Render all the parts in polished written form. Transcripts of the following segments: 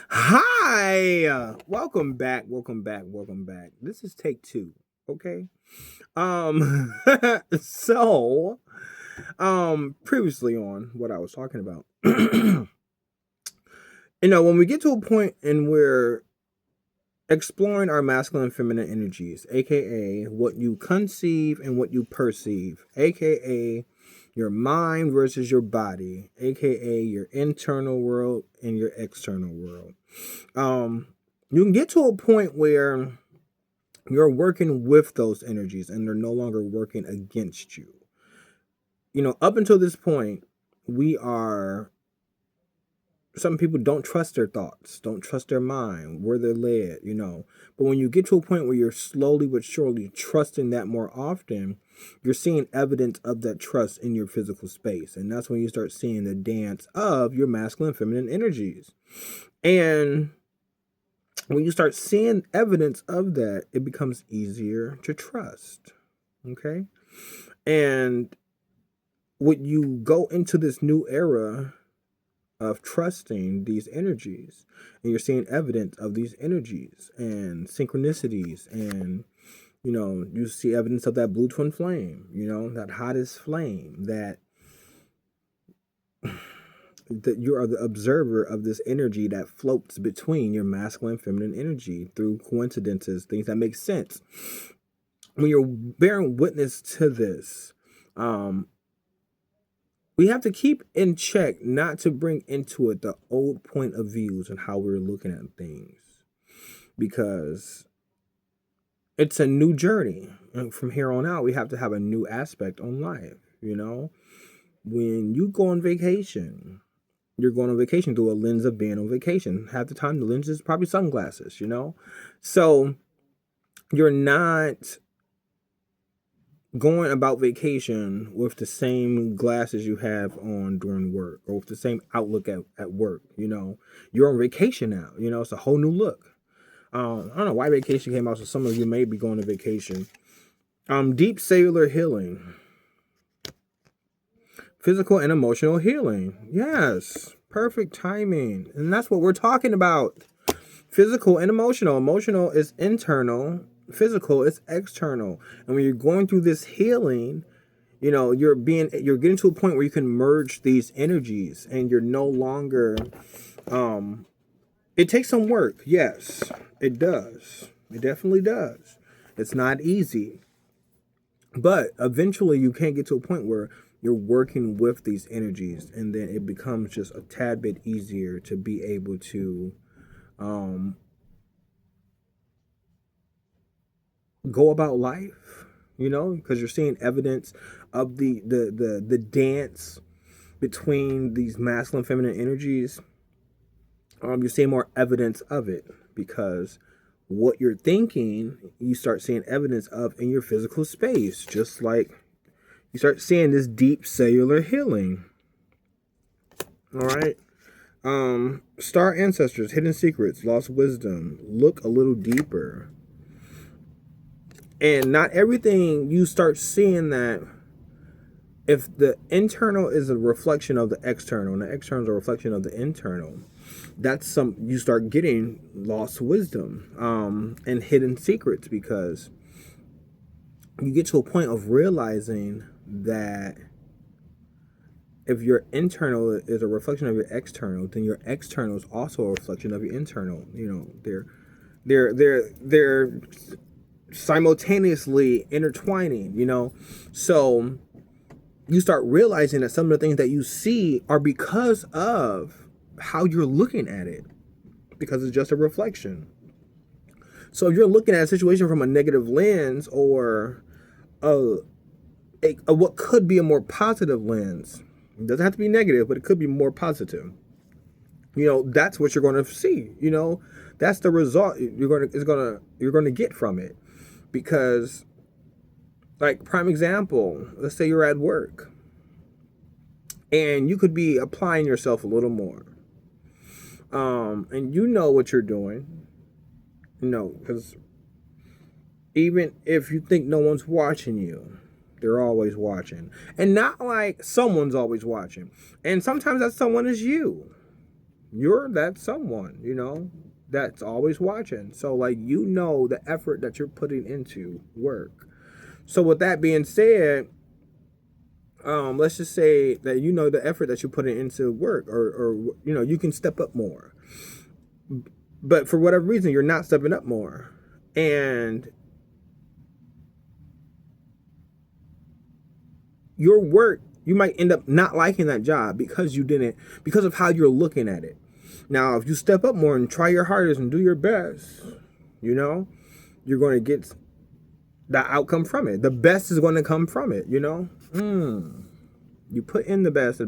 Hi, welcome back. This is take two. Okay. Um. so, previously on what I was talking about, when we get to a point and we're exploring our masculine and feminine energies, aka what you conceive and what you perceive, aka your mind versus your body, aka your internal world and your external world. Um, you can get to a point where you're working with those energies and they're no longer working against you. Up until this point, we are some people don't trust their thoughts, don't trust their mind, where they're led. But when you get to a point where you're slowly but surely trusting that more often, you're seeing evidence of that trust in your physical space. And that's when you start seeing the dance of your masculine and feminine energies. And when you start seeing evidence of that, it becomes easier to trust. Okay? And when you go into this new era of trusting these energies, and you're seeing evidence of these energies and synchronicities, and you see evidence of that blue twin flame, that hottest flame, that you are the observer of this energy that floats between your masculine and feminine energy through coincidences, things that make sense. When you're bearing witness to this, we have to keep in check not to bring into it the old point of views and how we're looking at things, because it's a new journey. And from here on out, we have to have a new aspect on life. When you go on vacation, you're going on vacation through a lens of being on vacation. Half the time, the lens is probably sunglasses, So you're not going about vacation with the same glasses you have on during work, or with the same outlook at work. You're on vacation now. It's a whole new look. I don't know why vacation came out, so some of you may be going to vacation. Deep cellular healing. Physical and emotional healing. Yes. Perfect timing. And that's what we're talking about. Physical and emotional. Emotional is internal. Physical is external. And when you're going through this healing, you're getting to a point where you can merge these energies, and you're no longer it takes some work. Yes, it does. It definitely does. It's not easy. But eventually you can get to a point where you're working with these energies, and then it becomes just a tad bit easier to be able to go about life, because you're seeing evidence of the dance between these masculine feminine energies. You're seeing more evidence of it, because what you're thinking, you start seeing evidence of in your physical space, just like you start seeing this deep cellular healing. All right. Star ancestors, hidden secrets, lost wisdom. Look a little deeper. And not everything you start seeing that if the internal is a reflection of the external and the external is a reflection of the internal, that's you start getting lost wisdom and hidden secrets, because you get to a point of realizing that if your internal is a reflection of your external, then your external is also a reflection of your internal. They're simultaneously intertwining. So you start realizing that some of the things that you see are because of how you're looking at it, because it's just a reflection. So if you're looking at a situation from a negative lens, or what could be a more positive lens, it doesn't have to be negative, but it could be more positive. That's what you're going to see. That's the result you're going to get from it. Because, like, prime example, let's say you're at work and you could be applying yourself a little more. And you know what you're doing. Because even if you think no one's watching you, they're always watching. And not like someone's always watching. And sometimes that someone is you. You're that someone, that's always watching. So like, the effort that you're putting into work. So with that being said, let's just say that the effort that you're putting into work, or you can step up more. But for whatever reason, you're not stepping up more. And your work, you might end up not liking that job because of how you're looking at it. Now, if you step up more and try your hardest and do your best, you're going to get the outcome from it. The best is going to come from it, You put in the best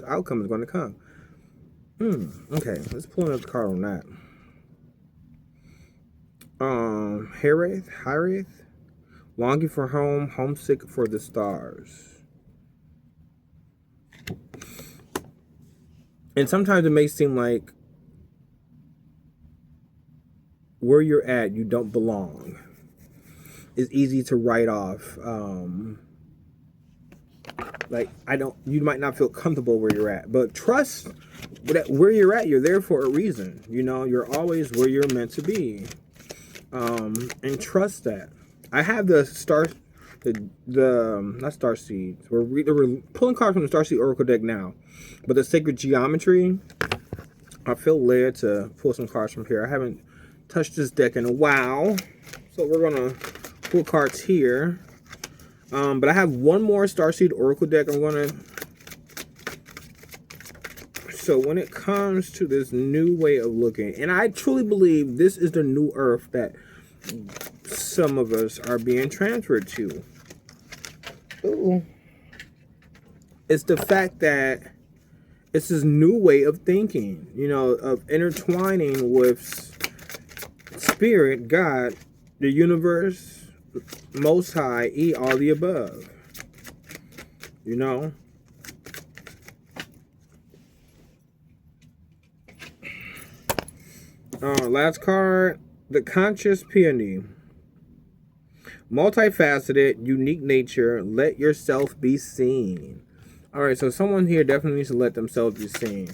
outcome is going to come. Okay, let's pull another card on that. Harith, longing for home, homesick for the stars. And sometimes it may seem like where you're at, you don't belong. It's easy to write off. You might not feel comfortable where you're at, but trust that where you're at, you're there for a reason. You're always where you're meant to be. And trust that. I have the not star seeds. We're pulling cards from the Starseed Oracle deck now, but the Sacred Geometry, I feel led to pull some cards from here. I haven't touched this deck in a while, so we're gonna pull cards here. But I have one more Starseed Oracle deck So when it comes to this new way of looking, and I truly believe this is the new earth that some of us are being transferred to. Ooh. It's the fact that it's this new way of thinking, of intertwining with spirit, God, the universe, Most High, all the above. Last card, the Conscious Peony. Multifaceted, unique nature, let yourself be seen. All right, so someone here definitely needs to let themselves be seen.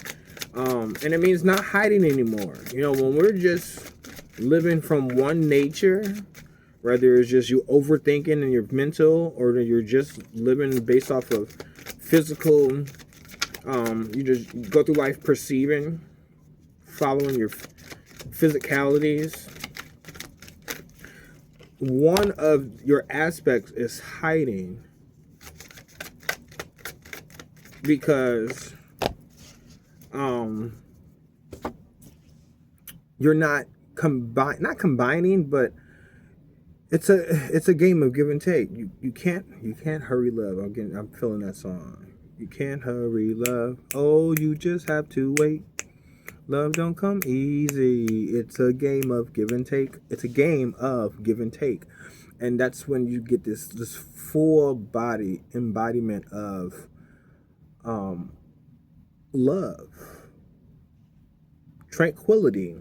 And it means not hiding anymore. When we're just living from one nature, whether it's just you overthinking in your mental, or that you're just living based off of physical, you just go through life perceiving, following your physicalities. One of your aspects is hiding because you're not combining, but it's a game of give and take. You can't hurry love. I'm feeling that song. You can't hurry love. Oh, you just have to wait. Love don't come easy. It's a game of give and take. It's a game of give and take. And that's when you get this full body embodiment of love, tranquility,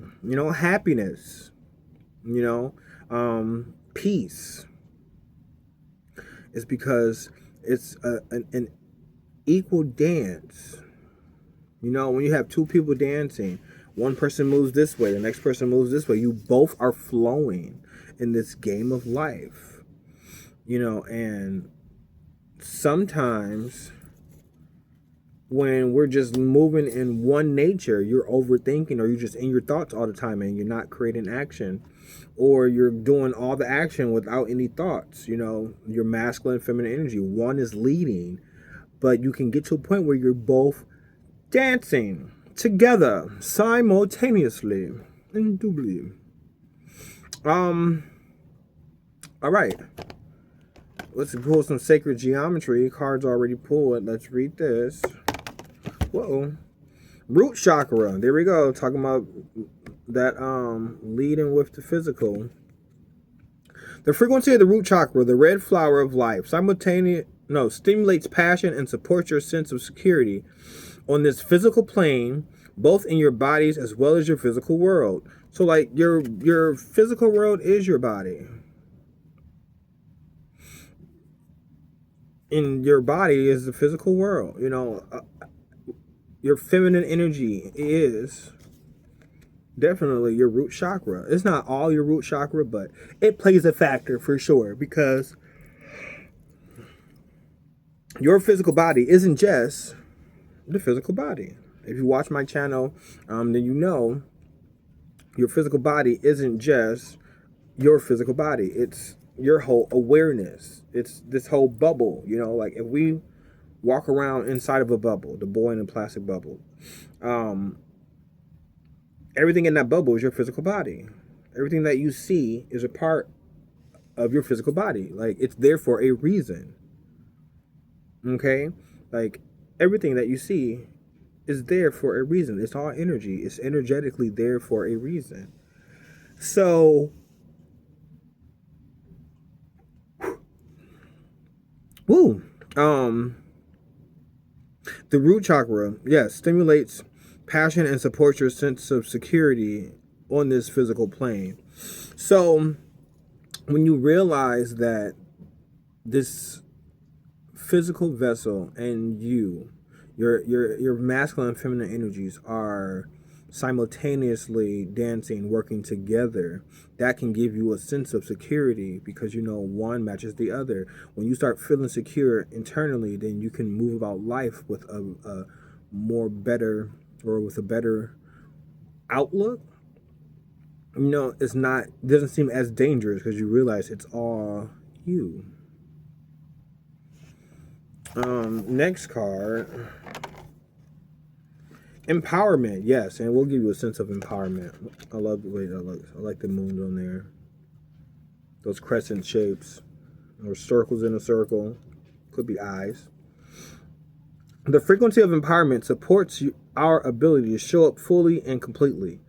happiness, peace. It's because it's an equal dance. When you have two people dancing, one person moves this way, the next person moves this way, you both are flowing in this game of life. And sometimes when we're just moving in one nature, you're overthinking, or you're just in your thoughts all the time and you're not creating action, or you're doing all the action without any thoughts. Your masculine and feminine energy, one is leading, but you can get to a point where you're both dancing together simultaneously, indubitably. All right, let's pull some Sacred Geometry. Cards already pulled. Let's read this. Whoa. Root chakra. There we go. Talking about that leading with the physical. The frequency of the root chakra, the red flower of life, stimulates passion and supports your sense of security on this physical plane, both in your bodies as well as your physical world. So like your physical world is your body. In your body is the physical world. your feminine energy is definitely your root chakra. It's not all your root chakra, but it plays a factor for sure, because your physical body isn't just the physical body. If you watch my channel, then you know your physical body isn't just your physical body. It's your whole awareness. It's this whole bubble. You know, like if we walk around inside of a bubble, the boy in a plastic bubble, um, everything in that bubble is your physical body. Everything that you see is a part of your physical body. Like, it's there for a reason. Okay? Like, everything that you see is there for a reason. It's all energy. It's energetically there for a reason. So, woo. The root chakra, yes, stimulates passion and supports your sense of security on this physical plane. So, when you realize that this physical vessel and your masculine and feminine energies are simultaneously dancing, working together, that can give you a sense of security, because you know one matches the other. When you start feeling secure internally, then you can move about life with a more better, or with a better outlook. You know, it's not, doesn't seem as dangerous, because you realize it's all you. Next card, empowerment. Yes, and we'll give you a sense of empowerment. I love the way that looks. I like the moons on there. Those crescent shapes, or circles in a circle. Could be eyes. The frequency of empowerment supports our ability to show up fully and completely,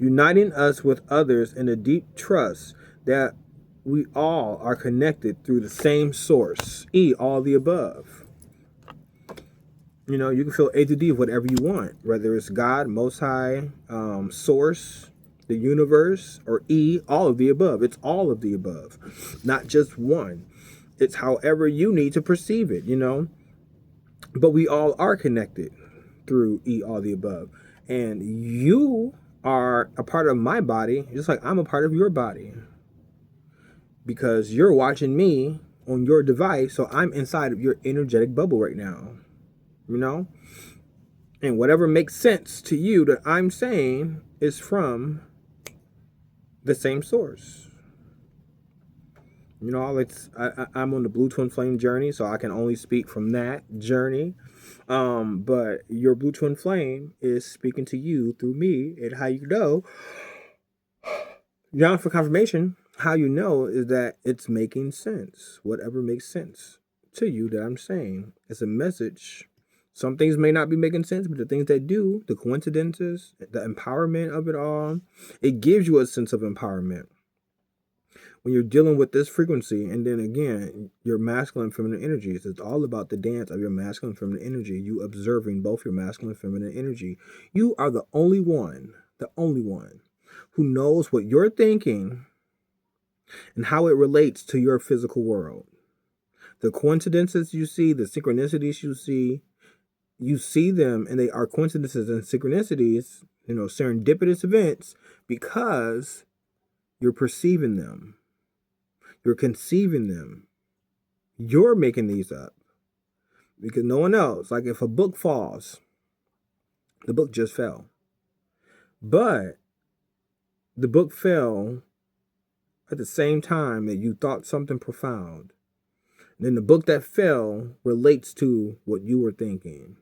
uniting us with others in a deep trust that we all are connected through the same source. All the above. You know, you can feel A to D of whatever you want, whether it's God, Most High, Source, the universe, or all of the above. It's all of the above, not just one. It's however you need to perceive it, you know. But we all are connected through all the above. And you are a part of my body, just like I'm a part of your body. Because you're watching me on your device, so I'm inside of your energetic bubble right now. You know? And whatever makes sense to you that I'm saying is from the same source. You know, I'm on the blue twin flame journey, so I can only speak from that journey. But your blue twin flame is speaking to you through me, and how you know, John, for confirmation, how you know is that it's making sense. Whatever makes sense to you that I'm saying, it's a message. Some things may not be making sense, but the things that do, the coincidences, the empowerment of it all, it gives you a sense of empowerment. When you're dealing with this frequency, and then again, your masculine and feminine energies, it's all about the dance of your masculine and feminine energy, you observing both your masculine and feminine energy. You are the only one who knows what you're thinking and how it relates to your physical world. The coincidences you see, the synchronicities you see them, and they are coincidences and synchronicities, you know, serendipitous events, because you're perceiving them. You're conceiving them. You're making these up. Because no one else, like if a book falls, the book just fell. But the book fell at the same time that you thought something profound. And then the book that fell relates to what you were thinking.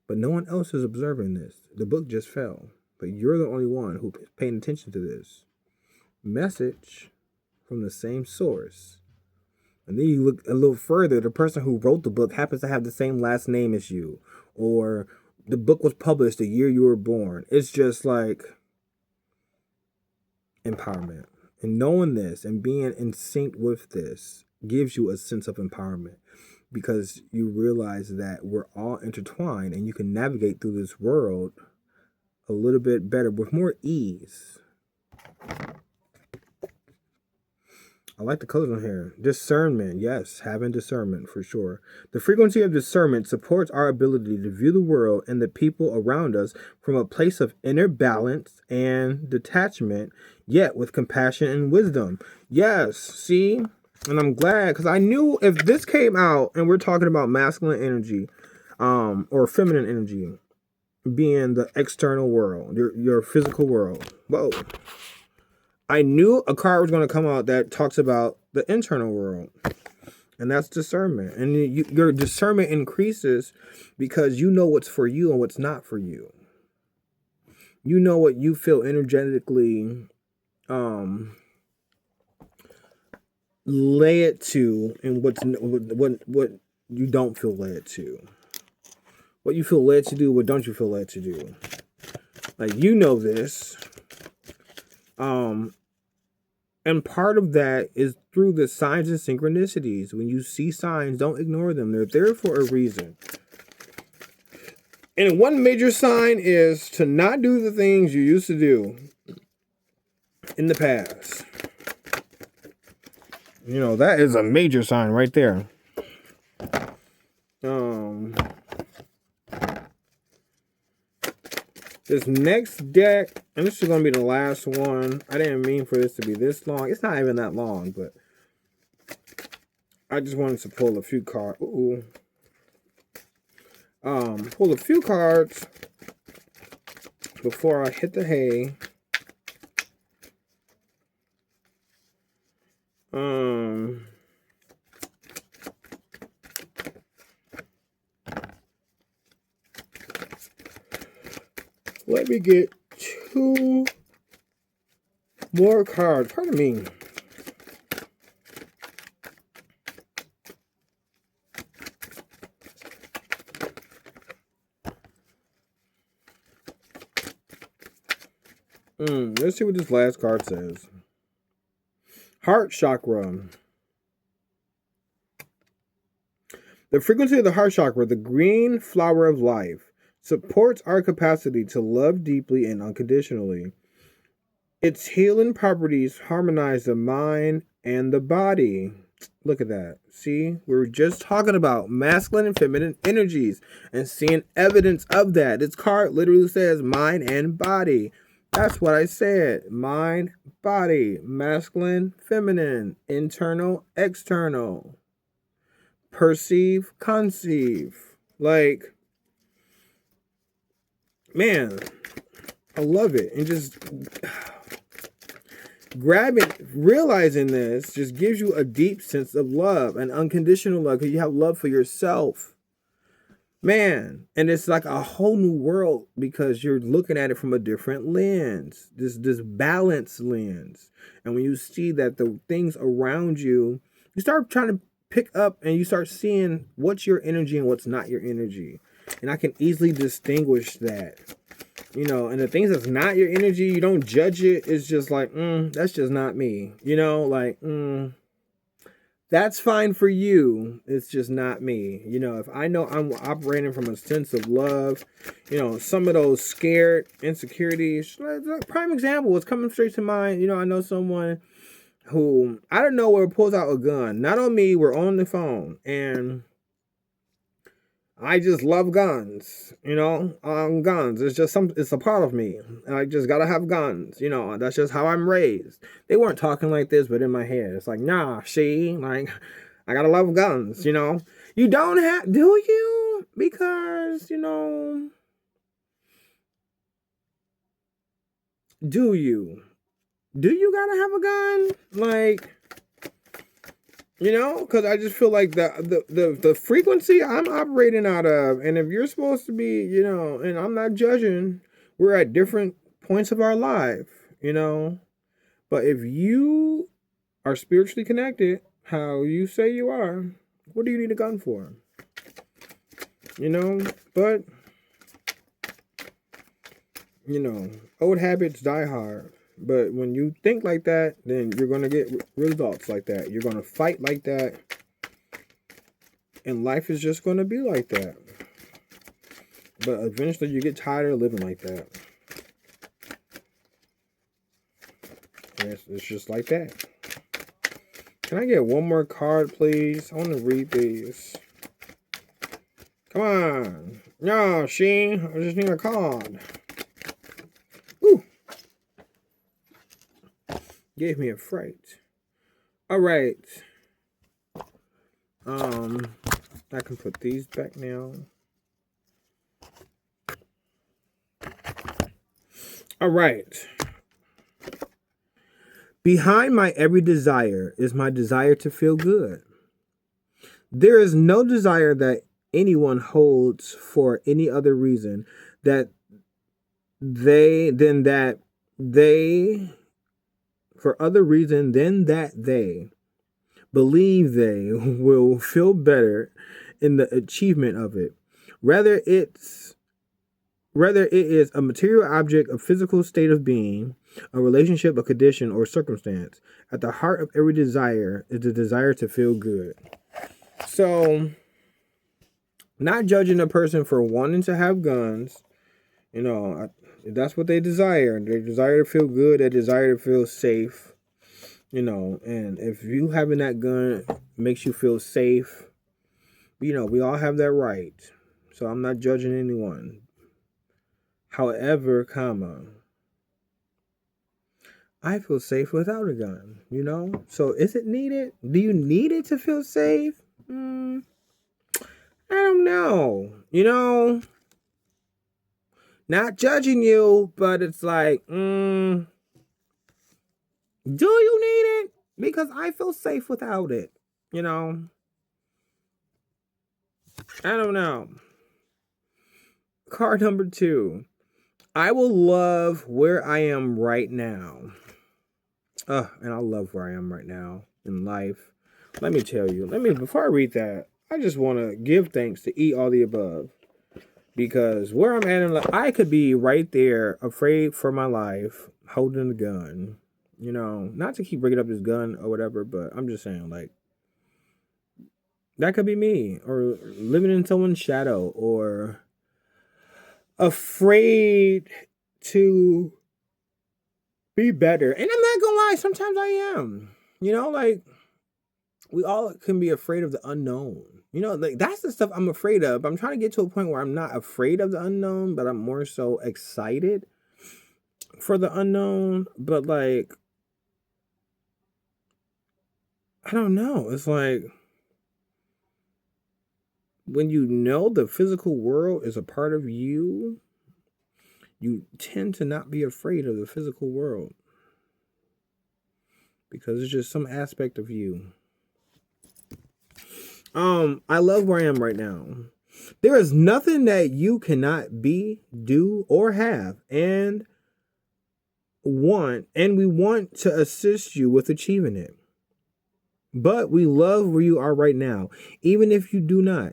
But no one else is observing this. The book just fell. But you're the only one who's paying attention to this. Message from the same source. And then you look a little further, the person who wrote the book happens to have the same last name as you. Or the book was published the year you were born. It's just like empowerment. And knowing this and being in sync with this gives you a sense of empowerment, because you realize that we're all intertwined and you can navigate through this world a little bit better with more ease. I like the colors on here. Discernment. Yes, having discernment for sure. The frequency of discernment supports our ability to view the world and the people around us from a place of inner balance and detachment, yet with compassion and wisdom. Yes, see? And I'm glad, because I knew if this came out and we're talking about masculine energy, or feminine energy being the external world, your physical world. Whoa. I knew a card was going to come out that talks about the internal world, and that's discernment. And your discernment increases because you know what's for you and what's not for you. You know what you feel energetically led to, and what you don't feel led to. What you feel led to do, what don't you feel led to do. Like, you know this. And part of that is through the signs and synchronicities. When you see signs, don't ignore them. They're there for a reason. And one major sign is to not do the things you used to do in the past. You know, that is a major sign right there. This next deck, and this is going to be the last one. I didn't mean for this to be this long. It's not even that long, but I just wanted to pull a few cards. Pull a few cards before I hit the hay. Let me get 2 more cards. Pardon me. Let's see what this last card says. Heart chakra. The frequency of the heart chakra, the green flower of life, supports our capacity to love deeply and unconditionally. Its healing properties harmonize the mind and the body. Look at that. See, we were just talking about masculine and feminine energies and seeing evidence of that. This card literally says mind and body. That's what I said. Mind, body, masculine, feminine, internal, external. Perceive, conceive. Like, man, I love it. And just realizing this just gives you a deep sense of love and unconditional love, because you have love for yourself. Man, and it's like a whole new world because you're looking at it from a different lens, this balanced lens. And when you see that the things around you, you start trying to pick up and you start seeing what's your energy and what's not your energy. And I can easily distinguish that. You know, and the things that's not your energy, you don't judge it. It's just like, that's just not me. You know, like, that's fine for you. It's just not me. You know, if I know I'm operating from a sense of love, you know, some of those scared insecurities, prime example was coming straight to mind. You know, I know someone who, I don't know where, pulls out a gun. Not on me, we're on the phone. And I just love guns, you know, guns. It's just it's a part of me. I just gotta have guns, you know, that's just how I'm raised. They weren't talking like this, but in my head, it's like, nah, see, like, I gotta love guns, you know. You don't have, do you? Because, you know, do you? Do you gotta have a gun? Like, you know, because I just feel like the frequency I'm operating out of, and if you're supposed to be, you know, and I'm not judging, we're at different points of our life, you know. But if you are spiritually connected, how you say you are, what do you need a gun for? You know, but, you know, old habits die hard. But when you think like that, then you're going to get results like that. You're going to fight like that. And life is just going to be like that. But eventually you get tired of living like that. And it's just like that. Can I get one more card, please? I want to read these. Come on. No, Sheen. I just need a card. Ooh. Gave me a fright. All right. I can put these back now. All right. Behind my every desire is my desire to feel good. There is no desire that anyone holds for any other reason that they for other reason than that they believe they will feel better in the achievement of it. Rather it is a material object, a physical state of being, a relationship, a condition, or circumstance. At the heart of every desire is the desire to feel good. So, not judging a person for wanting to have guns, that's what they desire. They desire to feel good. They desire to feel safe, and if you having that gun makes you feel safe, we all have that right. So I'm not judging anyone. However, I feel safe without a gun, So is it needed? Do you need it to feel safe? I don't know. Not judging you, but it's like, do you need it? Because I feel safe without it, I don't know. Card number 2. I will love where I am right now. And I love where I am right now in life. Let me tell you. Before I read that, I just want to give thanks to eat all the above. Because where I'm at in life, I could be right there, afraid for my life, holding the gun. Not to keep bringing up this gun or whatever, but I'm just saying, like, that could be me. Or living in someone's shadow. Or afraid to be better. And I'm not gonna lie, sometimes I am. Like, we all can be afraid of the unknown. Like, that's the stuff I'm afraid of. I'm trying to get to a point where I'm not afraid of the unknown, but I'm more so excited for the unknown. But, like, I don't know. It's like, when the physical world is a part of you, you tend to not be afraid of the physical world. Because it's just some aspect of you. I love where I am right now. There is nothing that you cannot be, do, or have, and we want to assist you with achieving it. But we love where you are right now, even if you do not,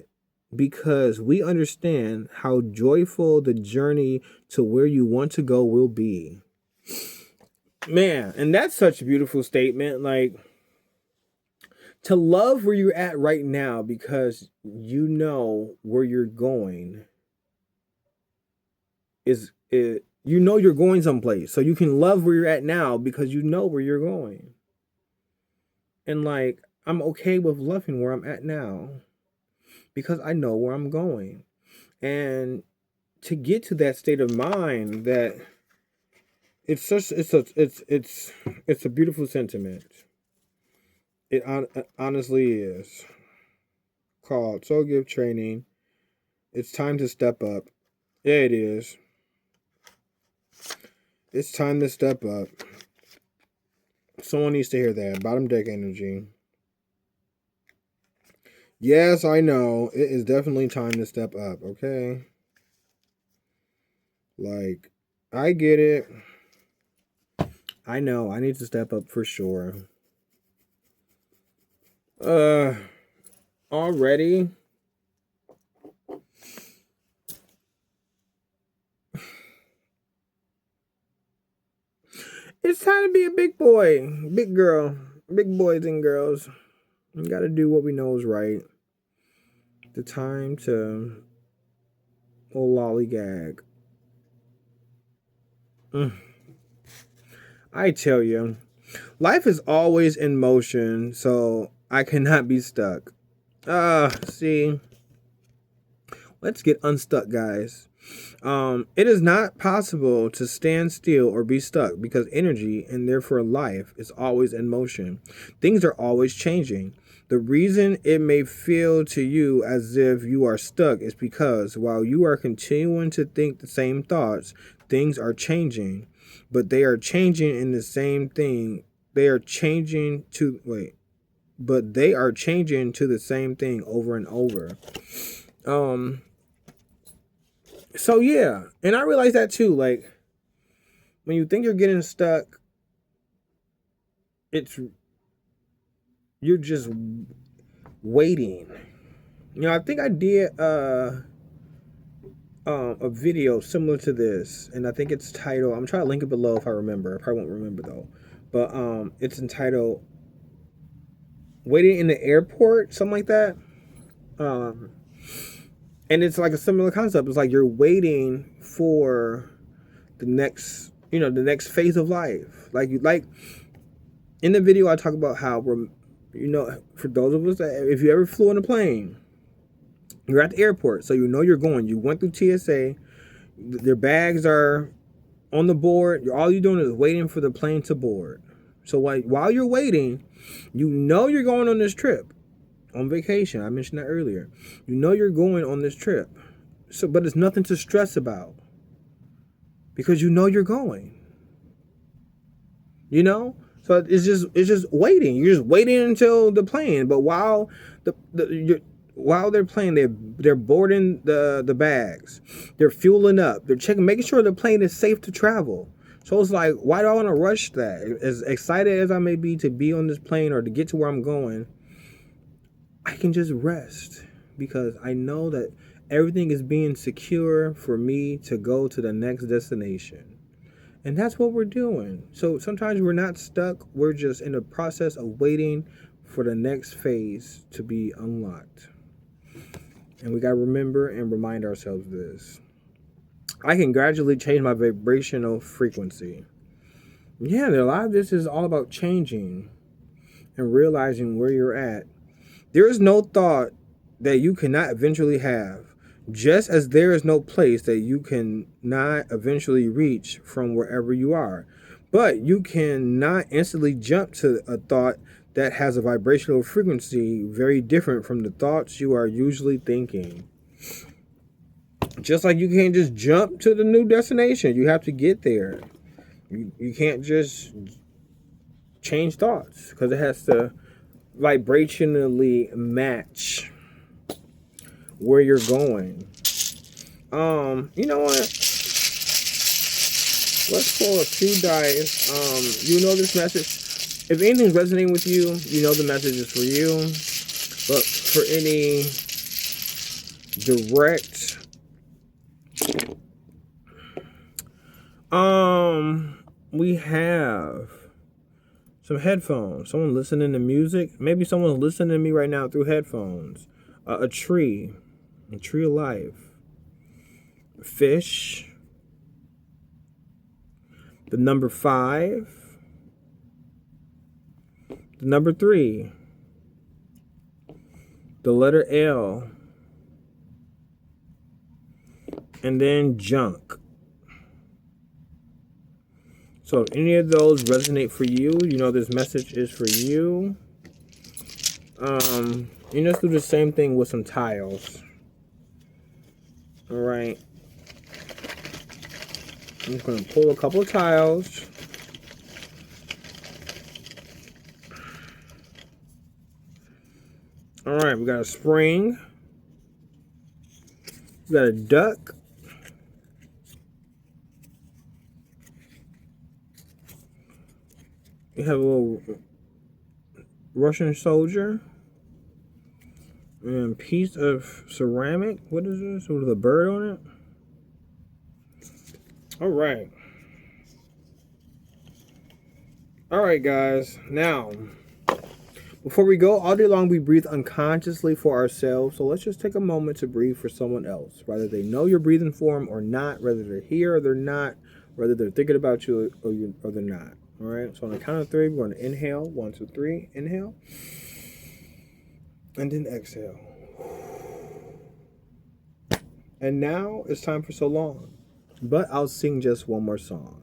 because we understand how joyful the journey to where you want to go will be. Man, and that's such a beautiful statement. Like, to love where you're at right now because you know where you're going you're going someplace. So you can love where you're at now because you know where you're going. And, like, I'm okay with loving where I'm at now because I know where I'm going. And to get to that state of mind, that it's a beautiful sentiment. It honestly is. Called Soul Gift Training. It's time to step up. Yeah, it is. It's time to step up. Someone needs to hear that. Bottom deck energy. Yes, I know. It is definitely time to step up, okay? Like, I get it. I know. I need to step up for sure. Already? It's time to be a big boy, big girl, big boys and girls. We gotta do what we know is right. The time to lollygag. I tell you, Life is always in motion, so I cannot be stuck. See, let's get unstuck, guys. It is not possible to stand still or be stuck because energy and therefore life is always in motion. Things are always changing. The reason it may feel to you as if you are stuck is because while you are continuing to think the same thoughts, things are changing, but they are changing in the same thing. They are changing to, but they are changing to the same thing over and over. So yeah, and I realize that too. Like when you think you're getting stuck, you're just waiting. I think I did a video similar to this, and I think it's titled. I'm trying to link it below if I remember. I probably won't remember though, but it's entitled "Waiting in the Airport," something like that. And it's like a similar concept. It's like you're waiting for the next phase of life. Like in the video, I talk about how for those of us that if you ever flew on a plane, you're at the airport, so you're going. You went through TSA. Their bags are on the board. All you're doing is waiting for the plane to board. So while you're waiting, you're going on this trip. On vacation. I mentioned that earlier. You're going on this trip. But it's nothing to stress about. Because you're going. So it's just waiting. You're just waiting until the plane. But while they're playing, they're boarding the bags. They're fueling up. They're making sure the plane is safe to travel. So it's like, why do I want to rush that? As excited as I may be to be on this plane or to get to where I'm going, I can just rest because I know that everything is being secure for me to go to the next destination. And that's what we're doing. So sometimes we're not stuck. We're just in the process of waiting for the next phase to be unlocked. And we got to remember and remind ourselves of this. I can gradually change my vibrational frequency. Yeah, a lot of this is all about changing and realizing where you're at. There is no thought that you cannot eventually have, just as there is no place that you cannot eventually reach from wherever you are. But you cannot instantly jump to a thought that has a vibrational frequency very different from the thoughts you are usually thinking. Just like you can't just jump to the new destination. You have to get there. You can't just change thoughts because it has to vibrationally match where you're going. You know what? Let's pull a few dice. This message. If anything's resonating with you, the message is for you. But for any direct we have some headphones. Someone listening to music. Maybe someone's listening to me right now through headphones. A tree of life. A fish. The number 5. The number 3. The letter L. And then junk. So if any of those resonate for you, this message is for you. Let's do the same thing with some tiles. All right. I'm just going to pull a couple of tiles. All right, we got a spring. We got a duck. We have a little Russian soldier. And piece of ceramic. What is this? With a bird on it? All right. All right, guys. Now, before we go, all day long we breathe unconsciously for ourselves. So let's just take a moment to breathe for someone else. Whether they know you're breathing for them or not. Whether they're here or they're not. Whether they're thinking about you or they're not. All right. So on the count of 3, we're going to inhale. 1, 2, 3. Inhale. And then exhale. And now it's time for so long. But I'll sing just one more song.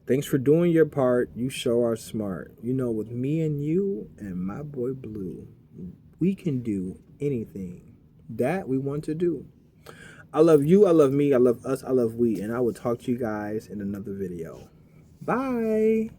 Thanks for doing your part. You sure are smart. You know, with me and you and my boy Blue, we can do anything that we want to do. I love you. I love me. I love us. I love we. And I will talk to you guys in another video. Bye.